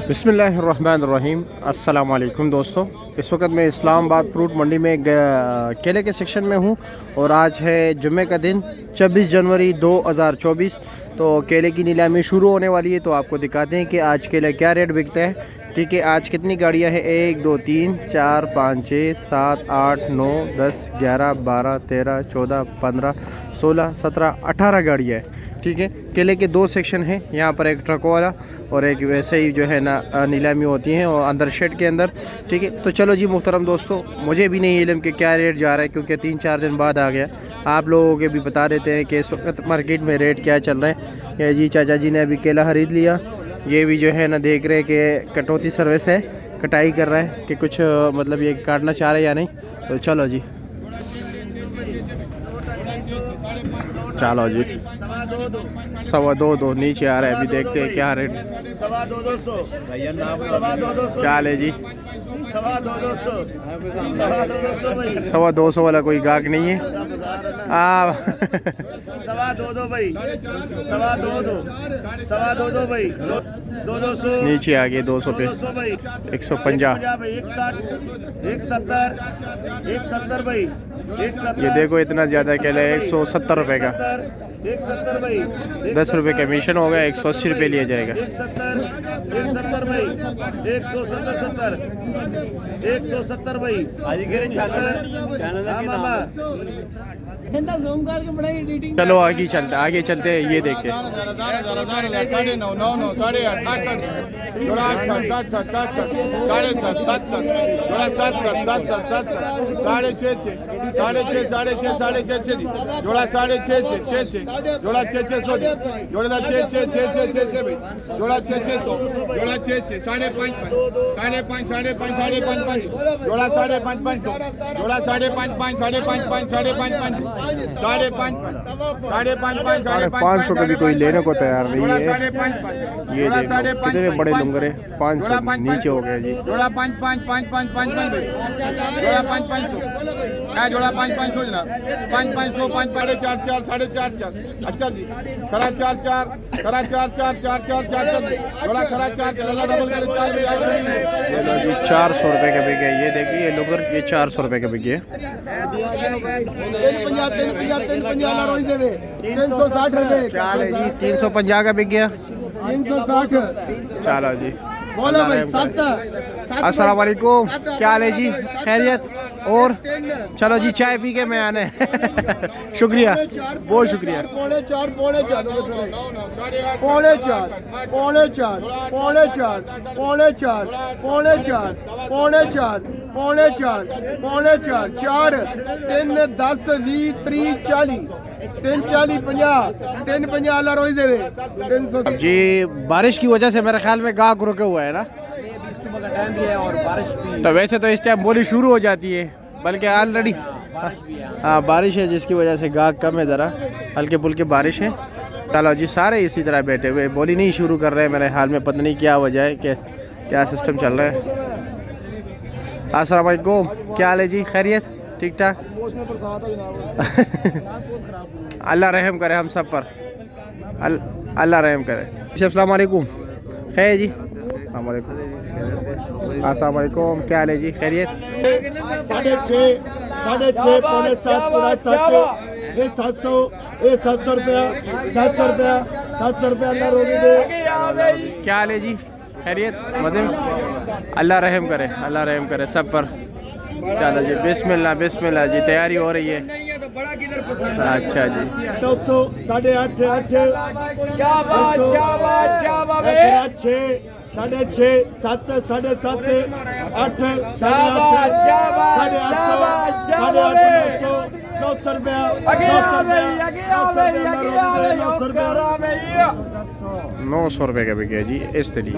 बिस्मिल्लाहिर्रहमानिर्रहीम। अस्सलाम वालेकुम दोस्तों, इस वक्त मैं इस्लामाबाद फ्रूट मंडी में केले के सेक्शन में हूँ और आज है जुम्मे का दिन 26 जनवरी 2024। तो केले की नीलामी शुरू होने वाली है, तो आपको दिखाते हैं कि आज केले क्या रेट बिकते हैं। ठीक है, आज कितनी गाड़ियाँ हैं? 1 2 3 4 5 6 7 8 9 10 11 12 13 14 15 16 17 18 गाड़ियाँ हैं। ठीक है, केले के दो सेक्शन हैं, यहाँ पर एक ट्रक वाला और एक वैसे ही जो है ना नीलामी होती हैं और अंदर शेड के अंदर। ठीक है, तो चलो जी मुहतरम दोस्तों, मुझे भी नहीं इल्म कि क्या रेट जा रहा है, क्योंकि 3-4 दिन बाद आ गया। आप लोगों के भी बता देते हैं कि इस वक्त मार्केट में रेट क्या चल रहे हैं। ये जी चाचा जी ने अभी केला ख़रीद लिया, ये भी जो है ना देख रहे कि कटौती सर्विस है, कटाई कर रहा है कि कुछ मतलब ये काटना चाह रहे या नहीं। तो चलो जी, चलो जी, 2.25 नीचे आ रहा है। अभी देखते हैं क्या रेट। 2.25 क्या ले जी? 2.25 वाला कोई गाहक नहीं है। 2.25 भाई, 2.25 भाई, 200 नीचे आ गए 200 पे। 150, 170 भाई, 170। ये देखो इतना ज़्यादा केला है, 170 रुपये का। 170 भाई, 10 रुपये कमीशन होगा, 180 रुपये लिया जाएगा। 170 भाई, 170 भाई, चलो आगे चलते हैं। ये देखते हैं, 500 का भी कोई लेने को तैयार नहीं है। ये देखो कितने बड़े लंगरे, 500 नीचे हो गया जी। जोड़ा 500 जोड़ा 500 जनाब, 500 4 4.5 अच्छा जी, खरा 4 खरा 4 जोड़ा खरा 4 अल्लाह डबल करे 4 में 400 रुपये का बिक गया। ये देखिए लोगर, ये 400 रुपये का बिक गया। 360 रुपए। क्या ले जी? 350 का बिक गया। 360। चलो जी, बोलो भाई, 7। अस्सलाम वालेकुम, क्या हाल है जी? खैरियत? और चलो जी, चाय पी के मैं आने शुक्रिया, बहुत शुक्रिया। 4 3 10 20 30 40 340 50 350 अल्लाह रोज देवे। 300 जी, बारिश की वजह से मेरे ख्याल में गाहक रुके हुआ है ना, सुबह का टाइम भी है और बारिश भी। तो वैसे तो इस टाइम बोली शुरू हो जाती है, बल्कि ऑलरेडी हाँ बारिश है, जिसकी वजह से गाहक कम है, ज़रा हल्के फुल्के बारिश है। चलो जी, सारे इसी तरह बैठे हुए, बोली नहीं शुरू कर रहे हैं मेरे हाल में, पता नहीं क्या वजह है, कि क्या सिस्टम चल रहा है। अस्सलाम वालेकुम, क्या हाल है जी? खैरियत? ठीक ठाक? अल्लाह रहम करे हम सब पर, अल्लाह रहम करे। अस्सलाम वालेकुम, खैर जी? अस्सलाम वालेकुम, क्या हाल है जी? खैरियत? 6.5 पौने 7 पूरा 700 रुपया 700 रुपया अंदर होगी दे। क्या हाल है जी? खैरियत? मज़े में? अल्लाह रहम करे सब पर। चलो जी, बिस्मिल्लाह बिस्मिल्लाह जी, तैयारी हो रही है। अच्छा जी, 900 8.5 6 7 7.5 8 ₹900 का बिक गया जी इस लिए।